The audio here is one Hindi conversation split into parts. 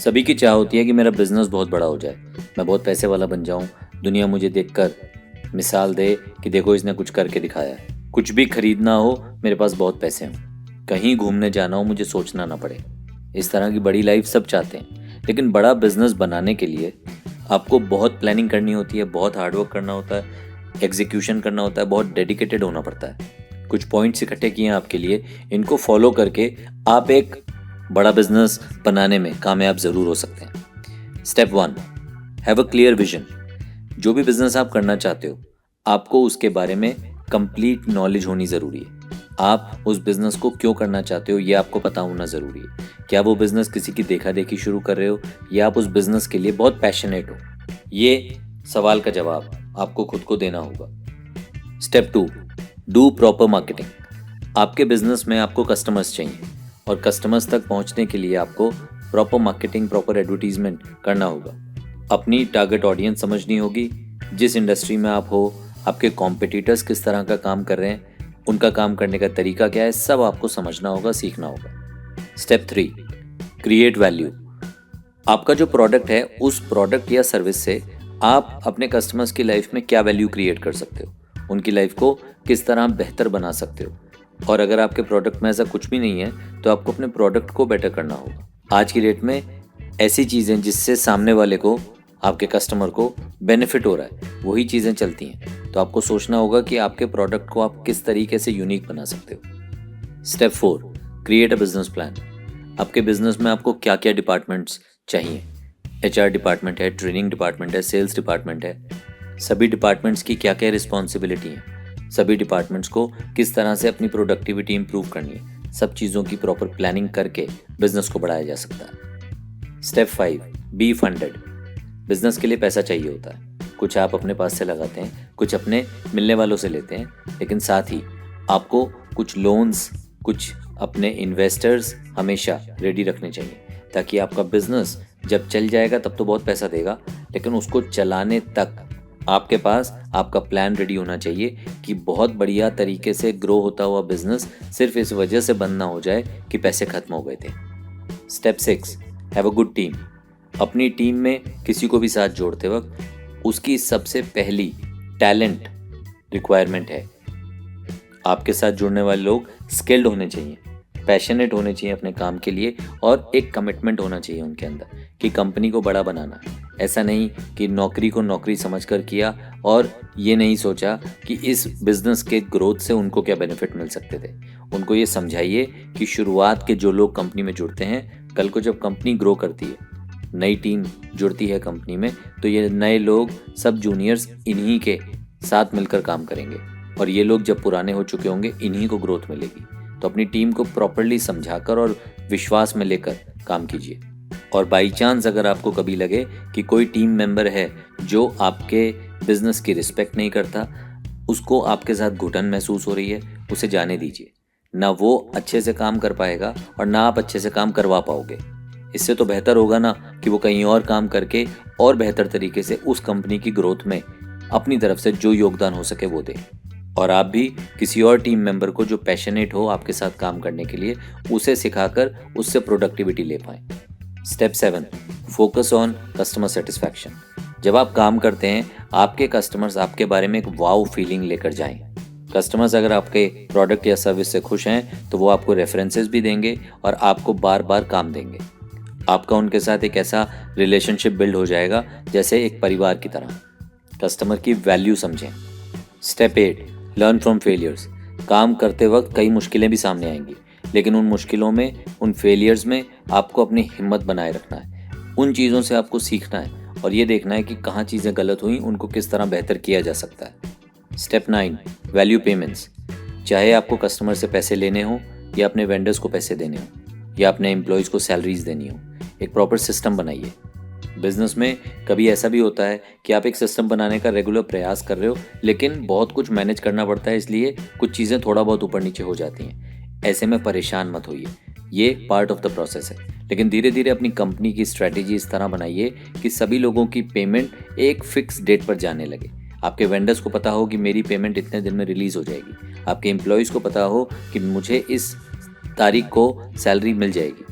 सभी की चाह होती है कि मेरा बिजनेस बहुत बड़ा हो जाए, मैं बहुत पैसे वाला बन जाऊं, दुनिया मुझे देखकर मिसाल दे कि देखो इसने कुछ करके दिखाया है। कुछ भी खरीदना हो मेरे पास बहुत पैसे हों, कहीं घूमने जाना हो मुझे सोचना ना पड़े। इस तरह की बड़ी लाइफ सब चाहते हैं, लेकिन बड़ा बिजनेस बनाने के लिए आपको बहुत प्लानिंग करनी होती है, बहुत हार्डवर्क करना होता है, एग्जीक्यूशन करना होता है, बहुत डेडिकेटेड होना पड़ता है। कुछ पॉइंट्स इकट्ठे किए हैं आपके लिए, इनको फॉलो करके आप एक बड़ा बिजनेस बनाने में कामयाब ज़रूर हो सकते हैं। Step 1, have a clear vision. जो भी बिजनेस आप करना चाहते हो, आपको उसके बारे में कंप्लीट नॉलेज होनी ज़रूरी है। आप उस बिज़नेस को क्यों करना चाहते हो ये आपको पता होना ज़रूरी है। क्या वो बिज़नेस किसी की देखा देखी शुरू कर रहे हो या आप उस बिज़नेस के लिए बहुत पैशनेट हो? ये सवाल का जवाब आपको खुद को देना होगा। Step 2, do proper marketing. आपके बिजनेस में आपको कस्टमर्स चाहिए और कस्टमर्स तक पहुंचने के लिए आपको प्रॉपर मार्केटिंग, प्रॉपर एडवर्टीजमेंट करना होगा। अपनी टारगेट ऑडियंस समझनी होगी, जिस इंडस्ट्री में आप हो, आपके कॉम्पिटिटर्स किस तरह का काम कर रहे हैं, उनका काम करने का तरीका क्या है, सब आपको समझना होगा, सीखना होगा। Step 3, create value. आपका जो प्रोडक्ट है, उस प्रोडक्ट या सर्विस से आप अपने कस्टमर्स की लाइफ में क्या वैल्यू क्रिएट कर सकते हो, उनकी लाइफ को किस तरह बेहतर बना सकते हो। और अगर आपके प्रोडक्ट में ऐसा कुछ भी नहीं है तो आपको अपने प्रोडक्ट को बेटर करना होगा। आज की डेट में ऐसी चीज़ें जिससे सामने वाले को, आपके कस्टमर को बेनिफिट हो रहा है, वही चीज़ें चलती हैं। तो आपको सोचना होगा कि आपके प्रोडक्ट को आप किस तरीके से यूनिक बना सकते हो। Step 4, create a business plan. आपके बिजनेस में आपको क्या क्या डिपार्टमेंट्स चाहिए। HR डिपार्टमेंट है, ट्रेनिंग डिपार्टमेंट है, सेल्स डिपार्टमेंट है। सभी डिपार्टमेंट्स की क्या क्या रिस्पॉन्सिबिलिटी है, सभी डिपार्टमेंट्स को किस तरह से अपनी प्रोडक्टिविटी इंप्रूव करनी है, सब चीज़ों की प्रॉपर प्लानिंग करके बिजनेस को बढ़ाया जा सकता है। Step 5, B funded. बिजनेस के लिए पैसा चाहिए होता है। कुछ आप अपने पास से लगाते हैं, कुछ अपने मिलने वालों से लेते हैं, लेकिन साथ ही आपको कुछ लोन्स, कुछ अपने इन्वेस्टर्स हमेशा रेडी रखने चाहिए, ताकि आपका बिजनेस जब चल जाएगा तब तो बहुत पैसा देगा, लेकिन उसको चलाने तक आपके पास आपका प्लान रेडी होना चाहिए कि बहुत बढ़िया तरीके से ग्रो होता हुआ बिजनेस सिर्फ इस वजह से बंद ना हो जाए कि पैसे खत्म हो गए थे। Step 6, have a good team. अपनी टीम में किसी को भी साथ जोड़ते वक्त उसकी सबसे पहली टैलेंट रिक्वायरमेंट है। आपके साथ जुड़ने वाले लोग स्किल्ड होने चाहिए, पैशनेट होने चाहिए अपने काम के लिए, और एक कमिटमेंट होना चाहिए उनके अंदर कि कंपनी को बड़ा बनाना है। ऐसा नहीं कि नौकरी को नौकरी समझकर किया और ये नहीं सोचा कि इस बिजनेस के ग्रोथ से उनको क्या बेनिफिट मिल सकते थे। उनको ये समझाइए कि शुरुआत के जो लोग कंपनी में जुड़ते हैं, कल को जब कंपनी ग्रो करती है, नई टीम जुड़ती है कंपनी में, तो ये नए लोग, सब जूनियर्स इन्हीं के साथ मिलकर काम करेंगे, और ये लोग जब पुराने हो चुके होंगे, इन्हीं को ग्रोथ मिलेगी। तो अपनी टीम को प्रॉपरली समझाकर और विश्वास में लेकर काम कीजिए। और बाई चांस अगर आपको कभी लगे कि कोई टीम मेंबर है जो आपके बिजनेस की रिस्पेक्ट नहीं करता, उसको आपके साथ घुटन महसूस हो रही है, उसे जाने दीजिए। ना वो अच्छे से काम कर पाएगा और ना आप अच्छे से काम करवा पाओगे। इससे तो बेहतर होगा ना कि वो कहीं और काम करके और बेहतर तरीके से उस कंपनी की ग्रोथ में अपनी तरफ से जो योगदान हो सके वो दे। और आप भी किसी और टीम मेंबर को जो पैशनेट हो आपके साथ काम करने के लिए, उसे सिखाकर उससे प्रोडक्टिविटी ले पाएं। Step 7, focus on customer satisfaction. जब आप काम करते हैं, आपके कस्टमर्स आपके बारे में एक वाव फीलिंग लेकर जाएं। कस्टमर्स अगर आपके प्रोडक्ट या सर्विस से खुश हैं तो वो आपको रेफरेंसेस भी देंगे और आपको बार बार काम देंगे। आपका उनके साथ एक ऐसा रिलेशनशिप बिल्ड हो जाएगा जैसे एक परिवार की तरह। कस्टमर की वैल्यू समझें। Step 8, learn from failures. काम करते वक्त कई मुश्किलें भी सामने आएंगी, लेकिन उन मुश्किलों में, उन फेलियर्स में आपको अपनी हिम्मत बनाए रखना है। उन चीज़ों से आपको सीखना है और ये देखना है कि कहाँ चीज़ें गलत हुई, उनको किस तरह बेहतर किया जा सकता है। Step 9, value payments. चाहे आपको कस्टमर से पैसे लेने हो या अपने वेंडर्स को पैसे देने हो या अपने एम्प्लॉयज़ को सैलरीज देनी हो, एक प्रॉपर सिस्टम बनाइए। बिजनेस में कभी ऐसा भी होता है कि आप एक सिस्टम बनाने का रेगुलर प्रयास कर रहे हो, लेकिन बहुत कुछ मैनेज करना पड़ता है, इसलिए कुछ चीज़ें थोड़ा बहुत ऊपर नीचे हो जाती हैं। ऐसे में परेशान मत होइए, ये पार्ट ऑफ द प्रोसेस है। लेकिन धीरे धीरे अपनी कंपनी की स्ट्रैटेजी इस तरह बनाइए कि सभी लोगों की पेमेंट एक फिक्स डेट पर जाने लगे। आपके वेंडर्स को पता हो कि मेरी पेमेंट इतने दिन में रिलीज़ हो जाएगी। आपके एम्प्लॉयज़ को पता हो कि मुझे इस तारीख को सैलरी मिल जाएगी।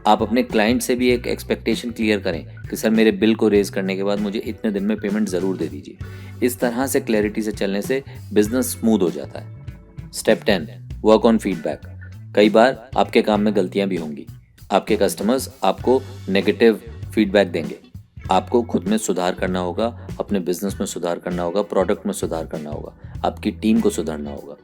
आप अपने क्लाइंट से भी एक एक्सपेक्टेशन क्लियर करें कि सर मेरे बिल को रेज करने के बाद मुझे इतने दिन में पेमेंट ज़रूर दे दीजिए। इस तरह से क्लैरिटी से चलने से बिजनेस स्मूथ हो जाता है। Step 10, work on feedback. कई बार आपके काम में गलतियां भी होंगी। आपके कस्टमर्स आपको नेगेटिव फीडबैक देंगे। आपको खुद में सुधार करना होगा, अपने बिजनेस में सुधार करना होगा, प्रोडक्ट में सुधार करना होगा, आपकी टीम को सुधारना होगा।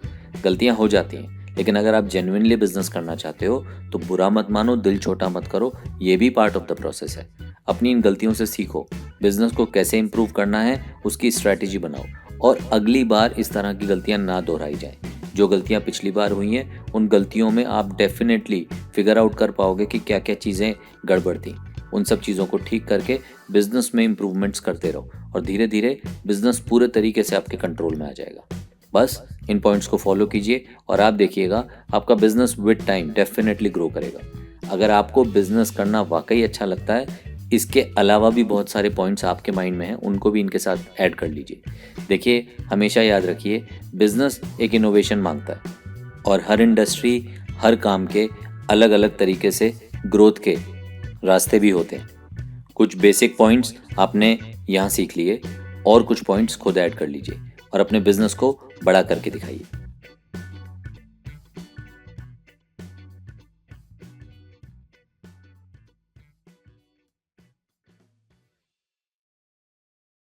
गलतियां हो जाती हैं, लेकिन अगर आप जेन्युइनली बिजनेस करना चाहते हो तो बुरा मत मानो, दिल छोटा मत करो, ये भी पार्ट ऑफ द प्रोसेस है। अपनी इन गलतियों से सीखो, बिजनेस को कैसे इंप्रूव करना है उसकी स्ट्रैटेजी बनाओ और अगली बार इस तरह की गलतियां ना दोहराई जाएं। जो गलतियां पिछली बार हुई हैं उन गलतियों में आप डेफिनेटली फिगर आउट कर पाओगे कि क्या क्या चीज़ें गड़बड़ थी। उन सब चीज़ों को ठीक करके बिजनेस में इम्प्रूवमेंट्स करते रहो और धीरे धीरे बिजनेस पूरे तरीके से आपके कंट्रोल में आ जाएगा। बस इन पॉइंट्स को फॉलो कीजिए और आप देखिएगा आपका business with time definitely grow करेगा। अगर आपको बिजनेस करना वाकई अच्छा लगता है, इसके अलावा भी बहुत सारे पॉइंट्स आपके माइंड में हैं, उनको भी इनके साथ ऐड कर लीजिए। देखिए, हमेशा याद रखिए, बिजनेस एक इनोवेशन मांगता है और हर इंडस्ट्री, हर काम के अलग अलग तरीके से ग्रोथ के रास्ते भी होते हैं। कुछ बेसिक पॉइंट्स आपने यहाँ सीख लिए और कुछ पॉइंट्स खुद ऐड कर लीजिए और अपने बिजनेस को बड़ा करके दिखाइए।